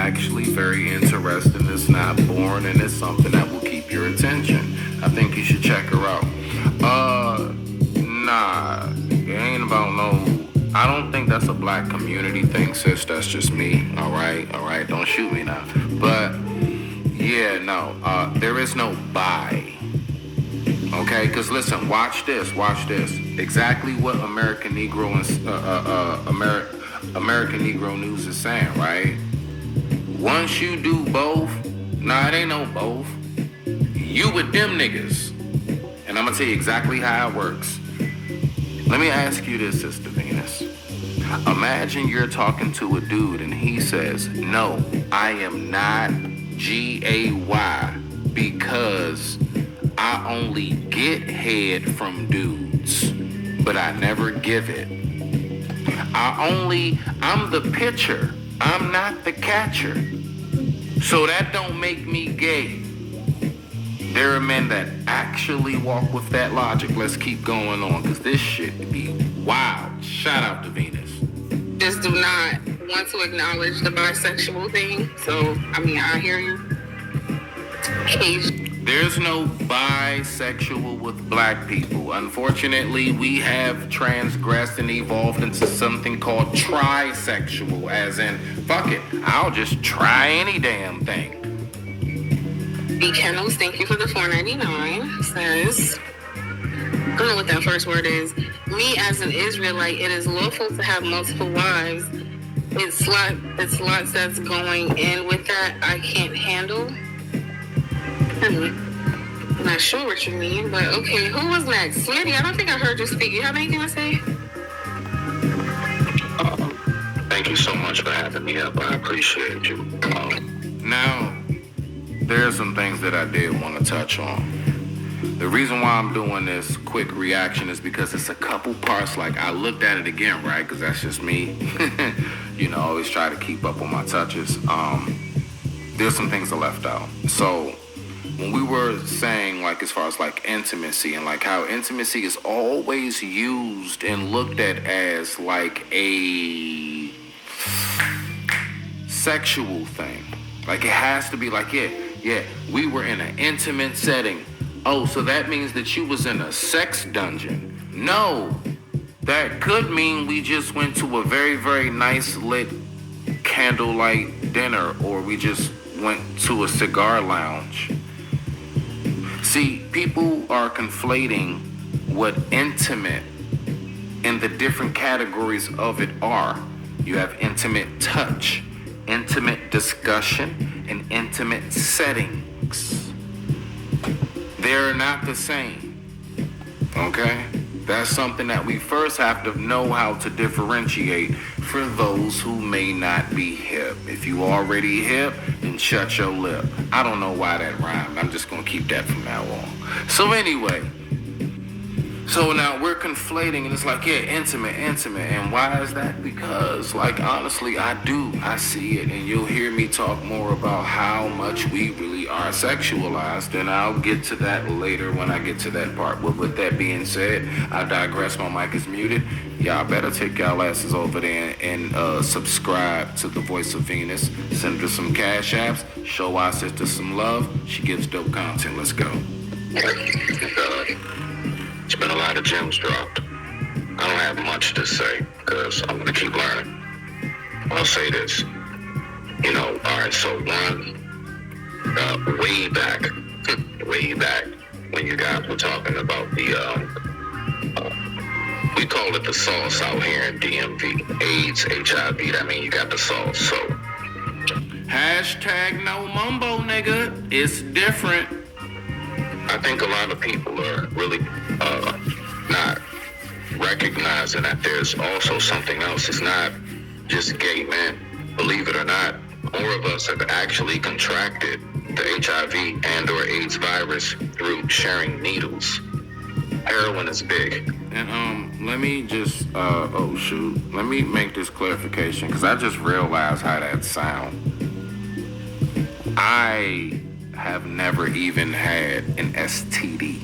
actually very interesting. It's not boring, and it's something that will keep your attention. I think you should check her out. Nah, it ain't about no. I don't think that's a black community thing, sis. That's just me. All right. Don't shoot me now. But yeah, no. There is no buy. Okay, because listen, watch this. Exactly what American Negro and American Negro News is saying, right? Once you do both, nah, it ain't no both. You with them niggas, and I'm gonna tell you exactly how it works. Let me ask you this, Sister Venus. Imagine you're talking to a dude and he says, "No, I am not GAY because I only get head from dudes, but I never give it. I'm the pitcher, I'm not the catcher. So that don't make me gay." There are men that actually walk with that logic. Let's keep going on, because this shit be wild. Shout out to Venus. Just do not want to acknowledge the bisexual thing. So, I mean, I hear you. There's no bisexual with black people. Unfortunately, we have transgressed and evolved into something called trisexual, as in, fuck it, I'll just try any damn thing. B. Kennels, thank you for the $4.99. Says, I don't know what that first word is. Me as an Israelite, it is lawful to have multiple wives. It's lots that's going in with that I can't handle. I'm not sure what you mean, but okay. Who was next? Smitty, I don't think I heard you speak. You have anything to say? Thank you so much for having me up. I appreciate you. Now, there's some things that I did want to touch on. The reason why I'm doing this quick reaction is because it's a couple parts. Like, I looked at it again, right? Because that's just me. You know, I always try to keep up on my touches. There's some things I left out. So, when we were saying, like, as far as, like, intimacy and, like, how intimacy is always used and looked at as, like, a sexual thing. Like, it has to be like, yeah, we were in an intimate setting. Oh, so that means that you was in a sex dungeon. No, that could mean we just went to a very, very nice lit candlelight dinner, or we just went to a cigar lounge. See, people are conflating what intimate and the different categories of it are. You have intimate touch, intimate discussion, and intimate settings. They're not the same, okay? That's something that we first have to know how to differentiate for those who may not be hip. If you already hip, then shut your lip. I don't know why that rhymed. I'm just gonna keep that from now on. So anyway, so now we're conflating, and it's like, yeah, intimate. And why is that? Because, like, honestly, I see it, and you'll hear me talk more about how much we really are sexualized, and I'll get to that later when I get to that part. But with that being said, I digress. My mic is muted. Y'all better take y'all asses over there and subscribe to The Voice of Venus. Send her some cash apps. Show our sister some love. She gives dope content. Let's go. It's been a lot of gems dropped. I don't have much to say because I'm going to keep learning. I'll say this. You know, all right, so one, way back, when you guys were talking about the, we call it the sauce out here in DMV. AIDS, HIV, that mean you got the sauce, so. Hashtag no mumbo, nigga. It's different. I think a lot of people are really not recognizing that there's also something else. It's not just gay men. Believe it or not, more of us have actually contracted the HIV and or AIDS virus through sharing needles. Heroin is big. And let me just let me make this clarification, because I just realized how that sound. I have never even had an STD.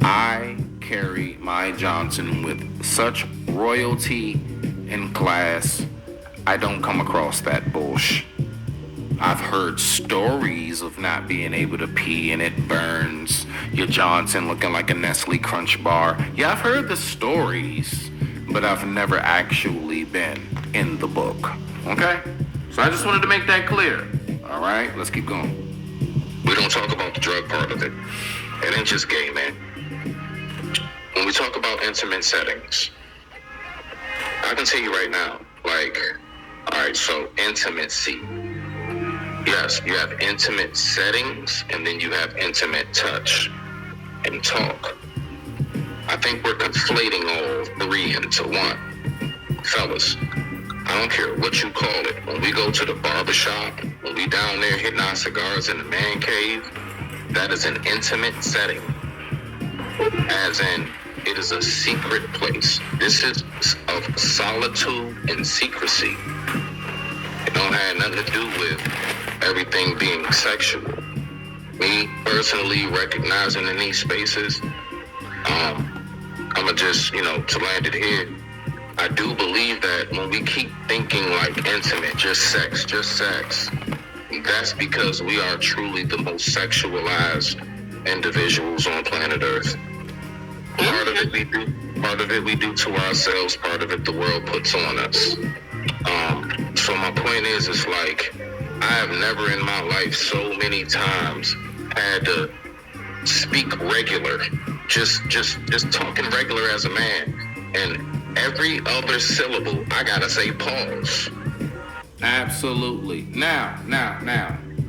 I carry my Johnson with such royalty and class I don't come across that bullshit. I've heard stories of not being able to pee and it burns. Your Johnson looking like a Nestle Crunch bar. Yeah, I've heard the stories, but I've never actually been in the book. Okay? So I just wanted to make that clear. All right, let's keep going. We don't talk about the drug part of it. It ain't just gay, man. When we talk about intimate settings, I can tell you right now, like, all right, so intimacy. Yes, you have intimate settings, and then you have intimate touch and talk. I think we're conflating all three into one. Fellas, I don't care what you call it. When we go to the barbershop, when we down there hitting our cigars in the man cave, that is an intimate setting. As in, it is a secret place. This is of solitude and secrecy. It don't have nothing to do with everything being sexual. Me personally recognizing in these spaces, I'ma just, to land it here, I do believe that when we keep thinking like intimate, just sex, that's because we are truly the most sexualized individuals on planet Earth. Part of it we do to ourselves, part of it the world puts on us. So my point is, it's like, I have never in my life so many times had to speak regular, just talking regular as a man, and every other syllable I gotta say pause. Absolutely. Now,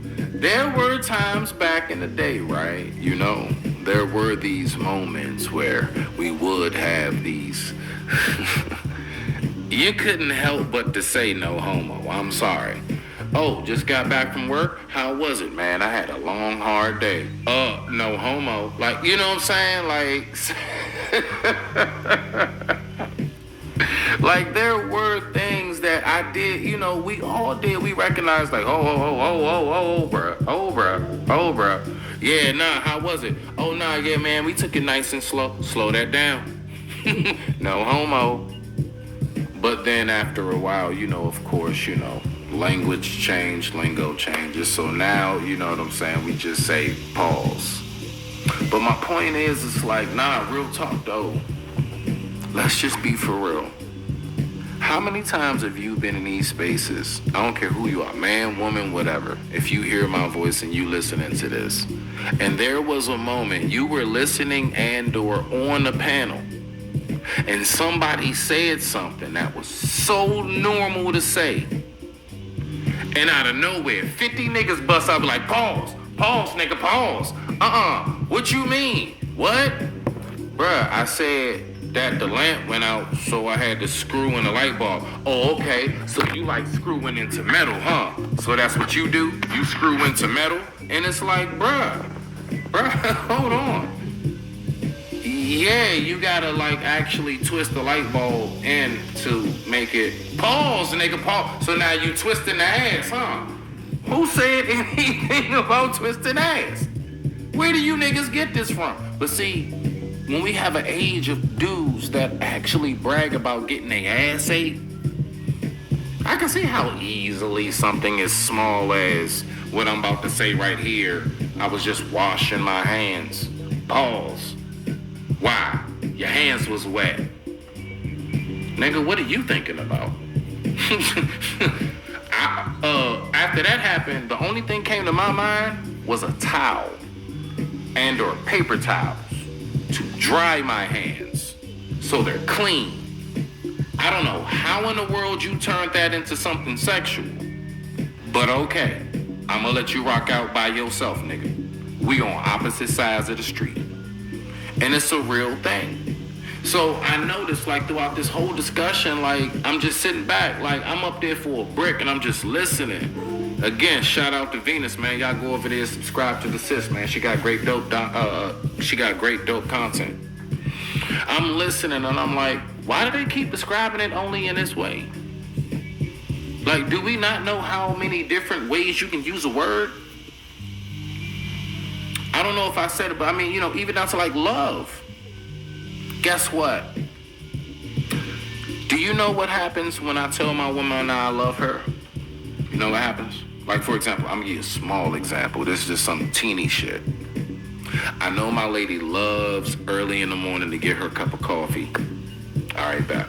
there were times back in the day, right? There were these moments where we would have these you couldn't help but to say no homo. I'm sorry. Oh, just got back from work? How was it, man? I had a long, hard day. No homo. Like, you know what I'm saying? Like, there were things that I did, we all did. We recognized, like, bruh. Yeah, nah, how was it? Oh, nah, yeah, man, we took it nice and slow. Slow that down. No homo. But then after a while, of course, language change, lingo changes. So now, you know what I'm saying, we just say pause. But my point is, it's like, nah, real talk though. Let's just be for real. How many times have you been in these spaces? I don't care who you are, man, woman, whatever. If you hear my voice and you listening to this, and there was a moment you were listening and or on a panel, and somebody said something that was so normal to say, and out of nowhere, 50 niggas bust up like, pause, nigga, pause. What you mean? What? Bruh, I said that the lamp went out, so I had to screw in the light bulb. Oh, okay, so you like screwing into metal, huh? So that's what you do? You screw into metal? And it's like, bruh, hold on. Yeah, you gotta like actually twist the light bulb in to make it pause, nigga, pause. So now you twisting the ass, huh? Who said anything about twisting ass? Where do you niggas get this from? But see, when we have an age of dudes that actually brag about getting their ass ate, I can see how easily something as small as what I'm about to say right here, I was just washing my hands. Pause. Why? Your hands was wet. Nigga, what are you thinking about? After that happened, the only thing came to my mind was a towel and or paper towels to dry my hands so they're clean. I don't know how in the world you turned that into something sexual, but okay, I'm gonna let you rock out by yourself, nigga. We on opposite sides of the street. And it's a real thing. So I noticed like throughout this whole discussion, like I'm just sitting back, like I'm up there for a brick and I'm just listening. Again, shout out to Venus, man. Y'all go over there, subscribe to the sis, man. She got great dope content. I'm listening and I'm like, why do they keep describing it only in this way? Like, do we not know how many different ways you can use a word? I don't know if I said it, but I mean, even down to like love. Guess what? Do Do you know what happens when I tell my woman I love her? You know what happens? Like, for example, I'm gonna give you a small example. This is just some teeny shit. I know my lady loves early in the morning to get her cup of coffee. All right, bet.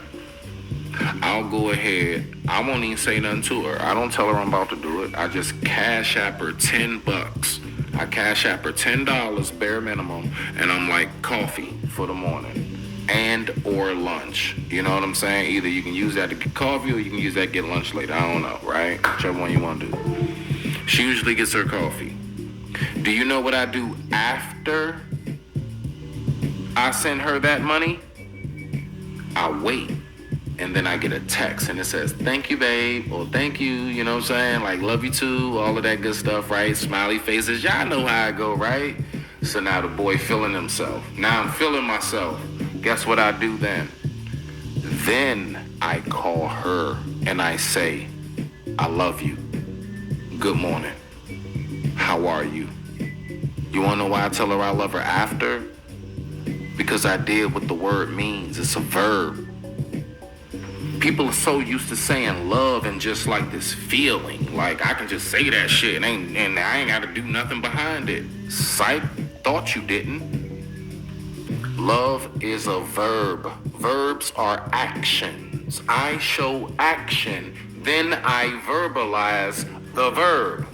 I'll go ahead. I won't even say nothing to her. I don't tell her I'm about to do it. I just cash app her $10. I cash app her $10 bare minimum, and I'm like, coffee for the morning and or lunch. You know what I'm saying? Either you can use that to get coffee or you can use that to get lunch later. I don't know, right? Whichever one you want to do. She usually gets her coffee. Do you know what I do after I send her that money? I wait. And then I get a text and it says, thank you, babe, or thank you, you know what I'm saying? Like, love you too, all of that good stuff, right? Smiley faces, y'all know how I go, right? So now the boy feeling himself. Now I'm feeling myself. Guess what I do then? Then I call her and I say, I love you. Good morning. How are you? You wanna know why I tell her I love her after? Because I did what the word means. It's a verb. People are so used to saying love and just like this feeling. Like, I can just say that shit and I ain't got to do nothing behind it. Psych, thought you didn't. Love is a verb. Verbs are actions. I show action, then I verbalize the verb.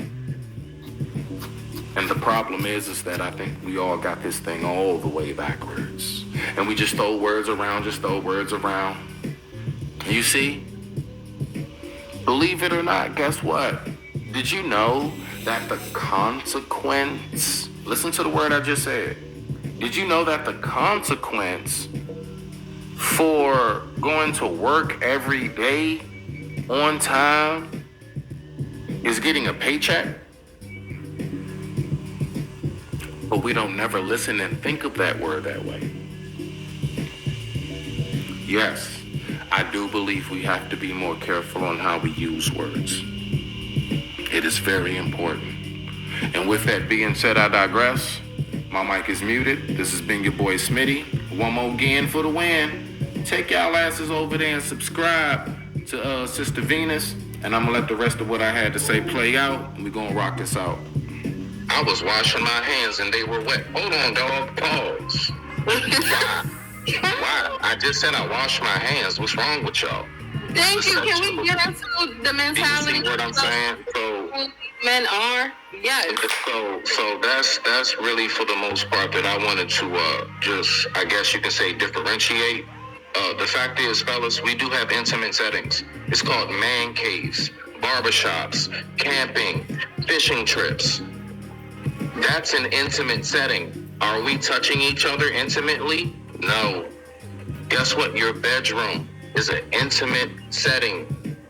And the problem is that I think we all got this thing all the way backwards. And we just throw words around, You see? Believe it or not, guess what? Did you know that the consequence, listen to the word I just said. Did you know that the consequence for going to work every day on time is getting a paycheck? But we don't never listen and think of that word that way. Yes. I do believe we have to be more careful on how we use words. It is very important. And with that being said, I digress. My mic is muted. This has been your boy Smitty. One more again for the win. Take y'all asses over there and subscribe to Sister Venus. And I'm going to let the rest of what I had to say play out. And we're going to rock this out. I was washing my hands and they were wet. Hold on, dog. Pause. Why? I just said I washed my hands. What's wrong with y'all? Thank you. Can we get into the mentality? You see what I'm saying? So men are? Yes. So that's really for the most part that I wanted to just, I guess you can say, differentiate. The fact is, fellas, we do have intimate settings. It's called man caves, barbershops, camping, fishing trips. That's an intimate setting. Are we touching each other intimately? No. Guess what? Your bedroom is an intimate setting.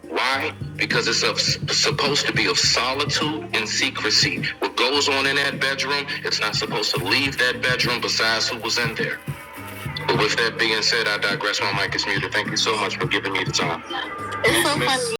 Why? Because it's supposed to be of solitude and secrecy. What goes on in that bedroom, it's not supposed to leave that bedroom besides who was in there. But with that being said, I digress. My mic is muted. Thank you so much for giving me the time. It's so funny.